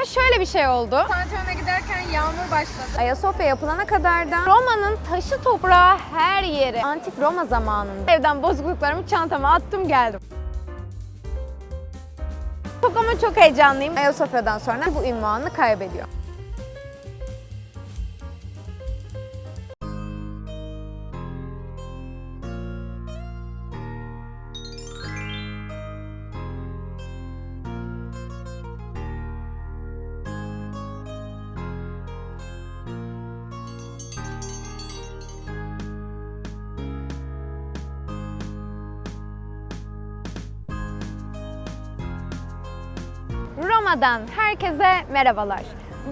Ama şöyle bir şey oldu. Pantheon'a giderken yağmur başladı. Ayasofya yapılana kadar da Roma'nın taşı toprağı her yeri. Antik Roma zamanında evden bozukluklarımı çantama attım geldim. Çok ama çok heyecanlıyım. Ayasofya'dan sonra bu ünvanını kaybediyor. Roma'dan herkese merhabalar.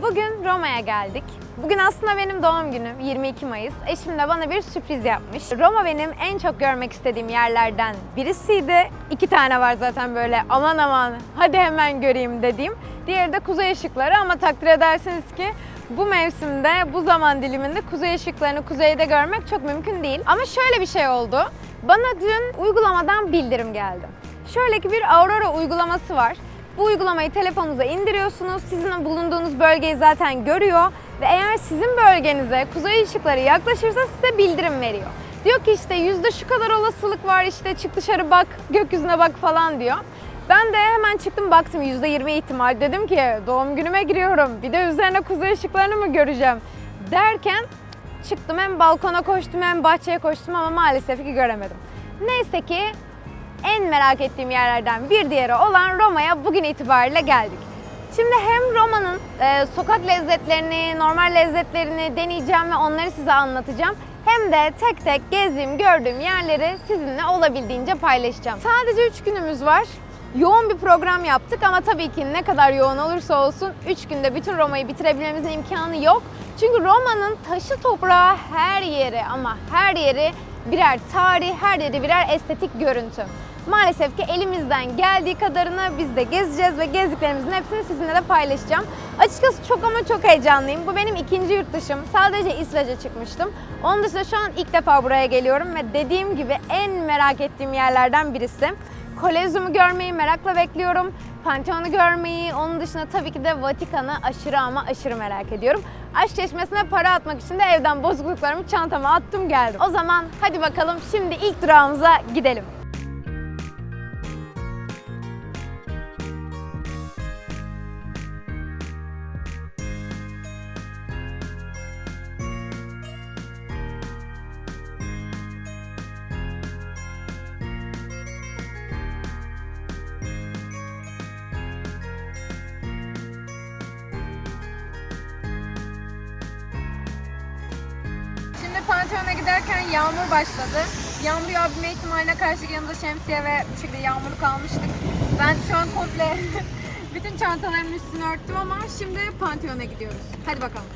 Bugün Roma'ya geldik. Bugün aslında benim doğum günüm, 22 Mayıs. Eşim de bana bir sürpriz yapmış. Roma benim en çok görmek istediğim yerlerden birisiydi. 2 tane var zaten böyle aman aman hadi hemen göreyim dediğim. Diğeri de kuzey ışıkları ama takdir edersiniz ki bu mevsimde, bu zaman diliminde kuzey ışıklarını kuzeyde görmek çok mümkün değil. Ama şöyle bir şey oldu. Bana dün uygulamadan bildirim geldi. Şöyle ki bir Aurora uygulaması var. Bu uygulamayı telefonunuza indiriyorsunuz. Sizin bulunduğunuz bölgeyi zaten görüyor ve eğer sizin bölgenize kuzey ışıkları yaklaşırsa size bildirim veriyor. Diyor ki işte yüzde şu kadar olasılık var, işte çık dışarı bak, gökyüzüne bak falan diyor. Ben de hemen çıktım baktım %20 ihtimal. Dedim ki doğum günüme giriyorum. Bir de üzerine kuzey ışıklarını mı göreceğim derken çıktım, hem balkona koştum hem bahçeye koştum ama maalesef ki göremedim. Neyse ki en merak ettiğim yerlerden bir diğeri olan Roma'ya bugün itibariyle geldik. Şimdi hem Roma'nın sokak lezzetlerini, normal lezzetlerini deneyeceğim ve onları size anlatacağım. Hem de tek tek gezdiğim, gördüğüm yerleri sizinle olabildiğince paylaşacağım. Sadece 3 günümüz var. Yoğun bir program yaptık ama tabii ki ne kadar yoğun olursa olsun 3 günde bütün Roma'yı bitirebilmemizin imkanı yok. Çünkü Roma'nın taşı toprağı her yeri ama her yeri birer tarih, her yeri birer estetik görüntü. Maalesef ki elimizden geldiği kadarını biz de gezeceğiz ve gezdiklerimizin hepsini sizinle de paylaşacağım. Açıkçası çok ama çok heyecanlıyım. Bu benim ikinci yurt dışım. Sadece İsveç'e çıkmıştım. Onun dışında şu an ilk defa buraya geliyorum ve dediğim gibi en merak ettiğim yerlerden birisi. Kolezyum'u görmeyi merakla bekliyorum. Pantheon'u görmeyi, onun dışında tabii ki de Vatikan'ı aşırı ama aşırı merak ediyorum. Aşk Çeşmesi'ne para atmak için de evden bozukluklarımı çantama attım geldim. O zaman hadi bakalım şimdi ilk durağımıza gidelim. Şimdi Pantheon'a giderken yağmur başladı. Yağmur yağabilme ihtimaline karşı yanımızda şemsiye ve bu şekilde yağmurluk almıştık. Ben şu an komple bütün çantalarımın üstünü örttüm ama şimdi Pantheon'a gidiyoruz. Hadi bakalım.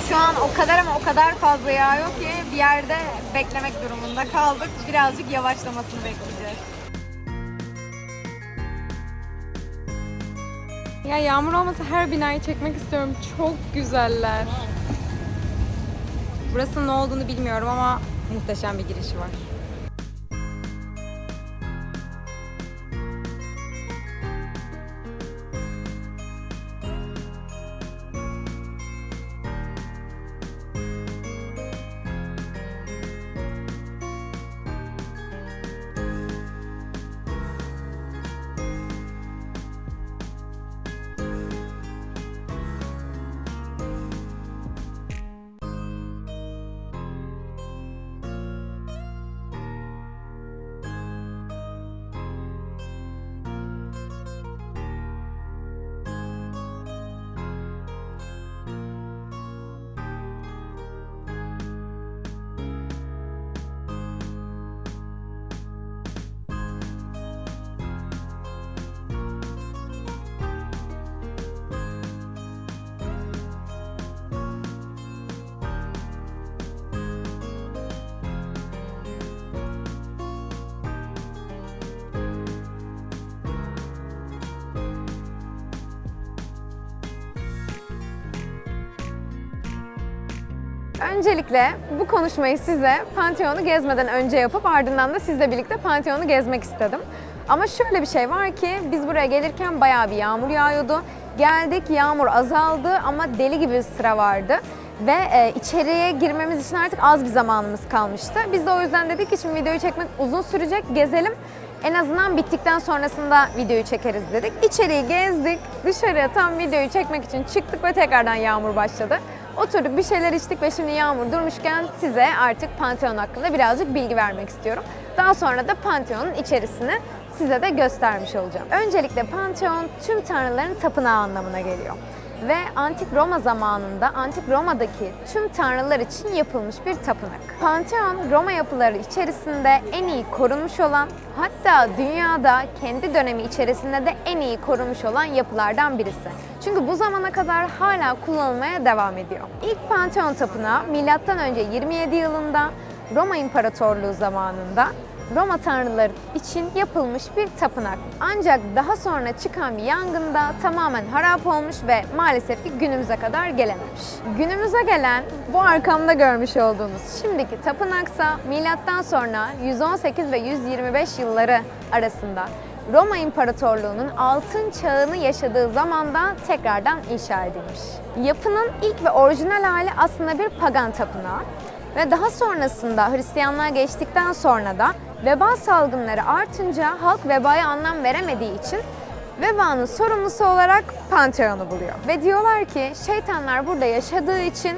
Şu an o kadar ama o kadar fazla yağıyor ki bir yerde beklemek durumunda kaldık. Birazcık yavaşlamasını bekleyeceğiz. Ya yağmur olmasa her binayı çekmek istiyorum. Çok güzeller. Burası ne olduğunu bilmiyorum ama muhteşem bir girişi var. Öncelikle bu konuşmayı size Pantheon'u gezmeden önce yapıp ardından da sizle birlikte Pantheon'u gezmek istedim. Ama şöyle bir şey var ki biz buraya gelirken bayağı bir yağmur yağıyordu. Geldik, yağmur azaldı ama deli gibi bir sıra vardı. Ve içeriye girmemiz için artık az bir zamanımız kalmıştı. Biz de o yüzden dedik ki şimdi videoyu çekmek uzun sürecek, gezelim. En azından bittikten sonrasında videoyu çekeriz dedik. İçeriği gezdik, dışarıya tam videoyu çekmek için çıktık ve tekrardan yağmur başladı. Oturduk, bir şeyler içtik ve şimdi yağmur durmuşken size artık Pantheon hakkında birazcık bilgi vermek istiyorum. Daha sonra da Pantheon'un içerisini size de göstermiş olacağım. Öncelikle Pantheon tüm tanrıların tapınağı anlamına geliyor. Ve Antik Roma zamanında Antik Roma'daki tüm tanrılar için yapılmış bir tapınak. Pantheon, Roma yapıları içerisinde en iyi korunmuş olan, hatta dünyada kendi dönemi içerisinde de en iyi korunmuş olan yapılardan birisi. Çünkü bu zamana kadar hala kullanılmaya devam ediyor. İlk Pantheon tapınağı M.Ö. 27 yılında Roma İmparatorluğu zamanında Roma tanrıları için yapılmış bir tapınak. Ancak daha sonra çıkan bir yangında tamamen harap olmuş ve maalesef ki günümüze kadar gelememiş. Günümüze gelen bu arkamda görmüş olduğunuz şimdiki tapınaksa milattan sonra 118 ve 125 yılları arasında Roma İmparatorluğu'nun altın çağını yaşadığı zamanda tekrardan inşa edilmiş. Yapının ilk ve orijinal hali aslında bir pagan tapınağı ve daha sonrasında Hristiyanlığa geçtikten sonra da veba salgınları artınca halk vebaya anlam veremediği için vebanın sorumlusu olarak Pantheon'u buluyor. Ve diyorlar ki şeytanlar burada yaşadığı için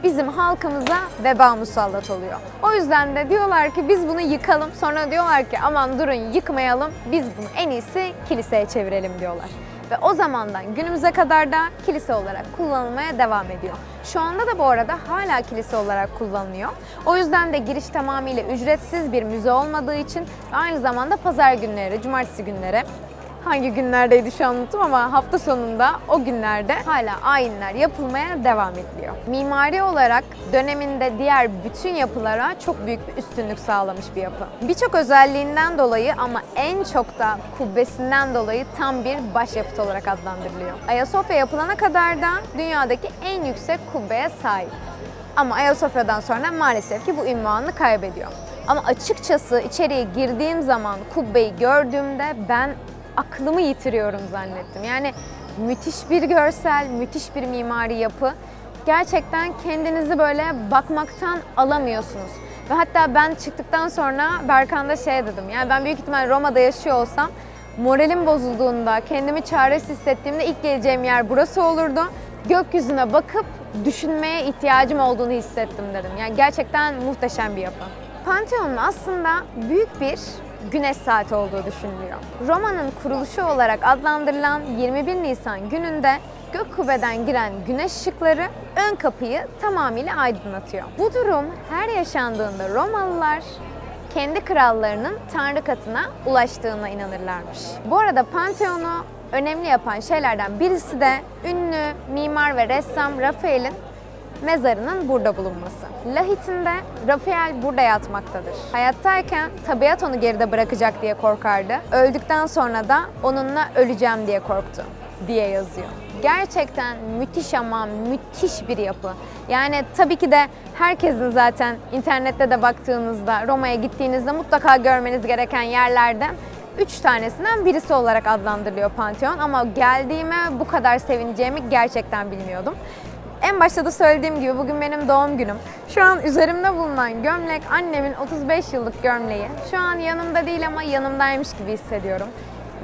bizim halkımıza veba musallat oluyor. O yüzden de diyorlar ki biz bunu yıkalım. Sonra diyorlar ki aman durun yıkmayalım, biz bunu en iyisi kiliseye çevirelim diyorlar. Ve o zamandan günümüze kadar da kilise olarak kullanılmaya devam ediyor. Şu anda da bu arada hala kilise olarak kullanılıyor. O yüzden de giriş tamamıyla ücretsiz, bir müze olmadığı için ve aynı zamanda pazar günleri, cumartesi günleri, hangi günlerdeydi şu an unuttum ama hafta sonunda o günlerde hala ayinler yapılmaya devam ediliyor. Mimari olarak döneminde diğer bütün yapılara çok büyük bir üstünlük sağlamış bir yapı. Birçok özelliğinden dolayı ama en çok da kubbesinden dolayı tam bir başyapıt olarak adlandırılıyor. Ayasofya yapılana kadar da dünyadaki en yüksek kubbeye sahip. Ama Ayasofya'dan sonra maalesef ki bu ünvanını kaybediyor. Ama açıkçası içeriye girdiğim zaman kubbeyi gördüğümde ben aklımı yitiriyorum zannettim. Yani müthiş bir görsel, müthiş bir mimari yapı. Gerçekten kendinizi böyle bakmaktan alamıyorsunuz. Ve hatta ben çıktıktan sonra Berkan'da şey dedim. Yani ben büyük ihtimal Roma'da yaşıyor olsam moralim bozulduğunda, kendimi çaresiz hissettiğimde ilk geleceğim yer burası olurdu. Gökyüzüne bakıp düşünmeye ihtiyacım olduğunu hissettim dedim. Yani gerçekten muhteşem bir yapı. Pantheon'un aslında büyük bir güneş saati olduğu düşünülüyor. Roma'nın kuruluşu olarak adlandırılan 21 Nisan gününde gök kubbeden giren güneş ışıkları ön kapıyı tamamıyla aydınlatıyor. Bu durum her yaşandığında Romalılar kendi krallarının tanrı katına ulaştığına inanırlarmış. Bu arada Pantheon'u önemli yapan şeylerden birisi de ünlü mimar ve ressam Rafael'in mezarının burada bulunması. Lahit'inde Rafael burada yatmaktadır. Hayattayken tabiat onu geride bırakacak diye korkardı. Öldükten sonra da onunla öleceğim diye korktu diye yazıyor. Gerçekten müthiş ama müthiş bir yapı. Yani tabii ki de herkesin zaten internette de baktığınızda, Roma'ya gittiğinizde mutlaka görmeniz gereken yerlerden 3 tanesinden birisi olarak adlandırılıyor Pantheon. Ama geldiğime bu kadar sevineceğimi gerçekten bilmiyordum. En başta da söylediğim gibi bugün benim doğum günüm. Şu an üzerimde bulunan gömlek annemin 35 yıllık gömleği. Şu an yanımda değil ama yanımdaymış gibi hissediyorum.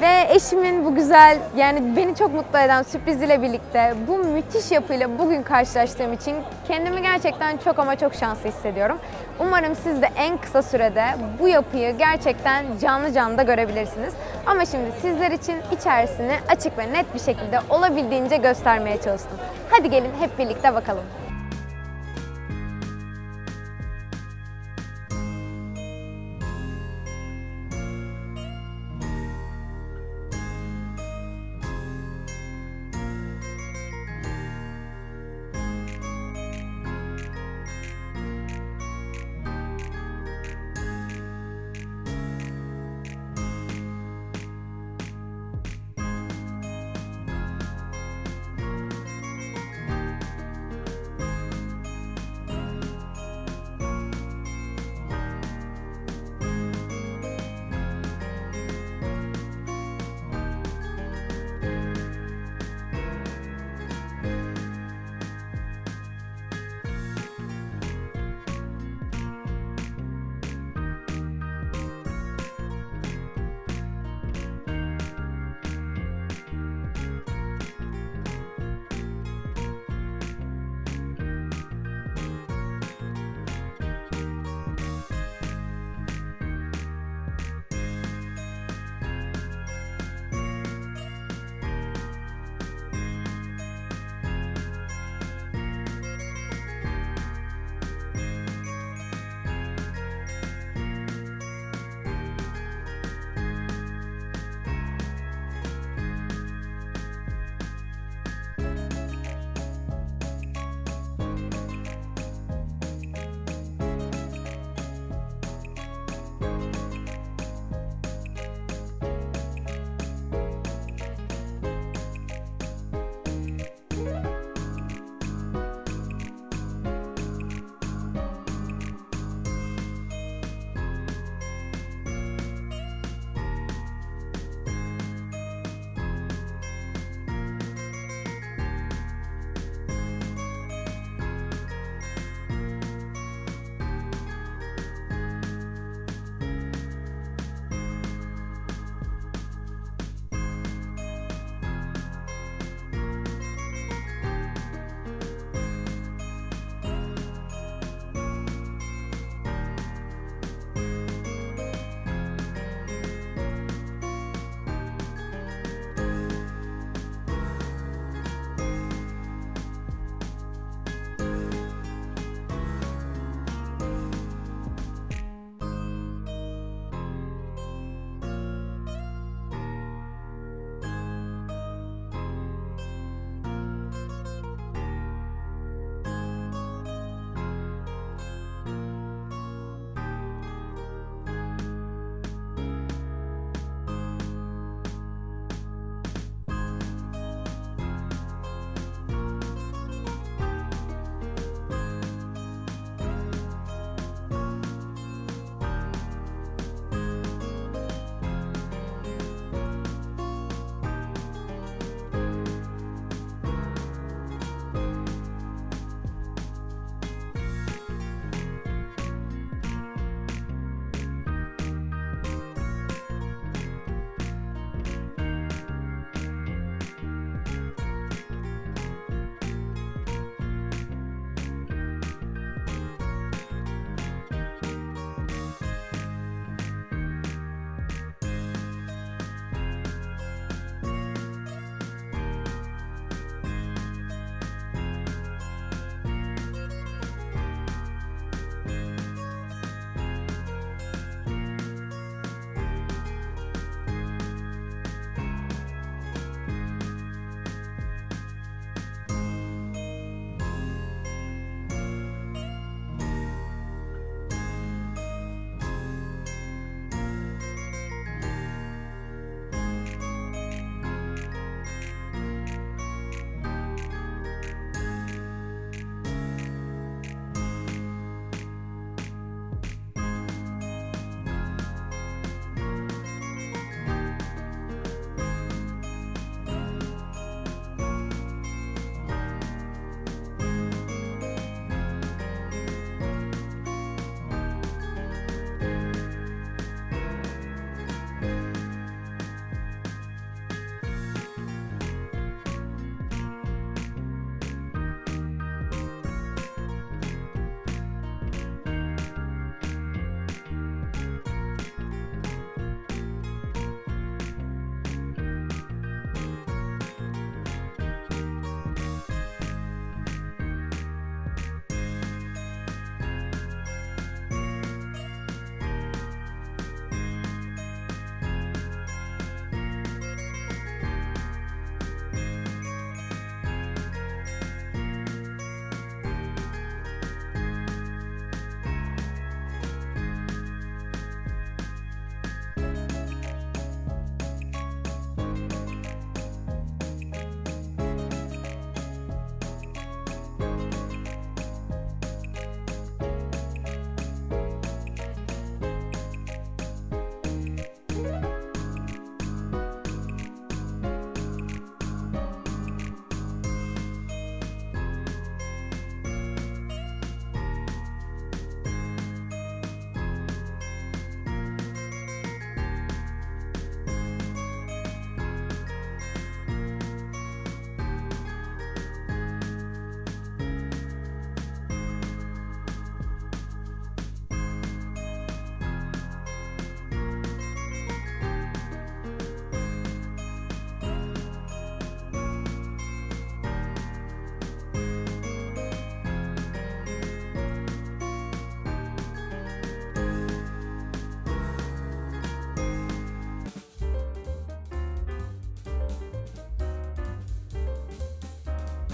Ve eşimin bu güzel, yani beni çok mutlu eden sürpriziyle birlikte bu müthiş yapıyla bugün karşılaştığım için kendimi gerçekten çok ama çok şanslı hissediyorum. Umarım siz de en kısa sürede bu yapıyı gerçekten canlı canlı da görebilirsiniz. Ama şimdi sizler için içerisini açık ve net bir şekilde olabildiğince göstermeye çalıştım. Hadi gelin hep birlikte bakalım.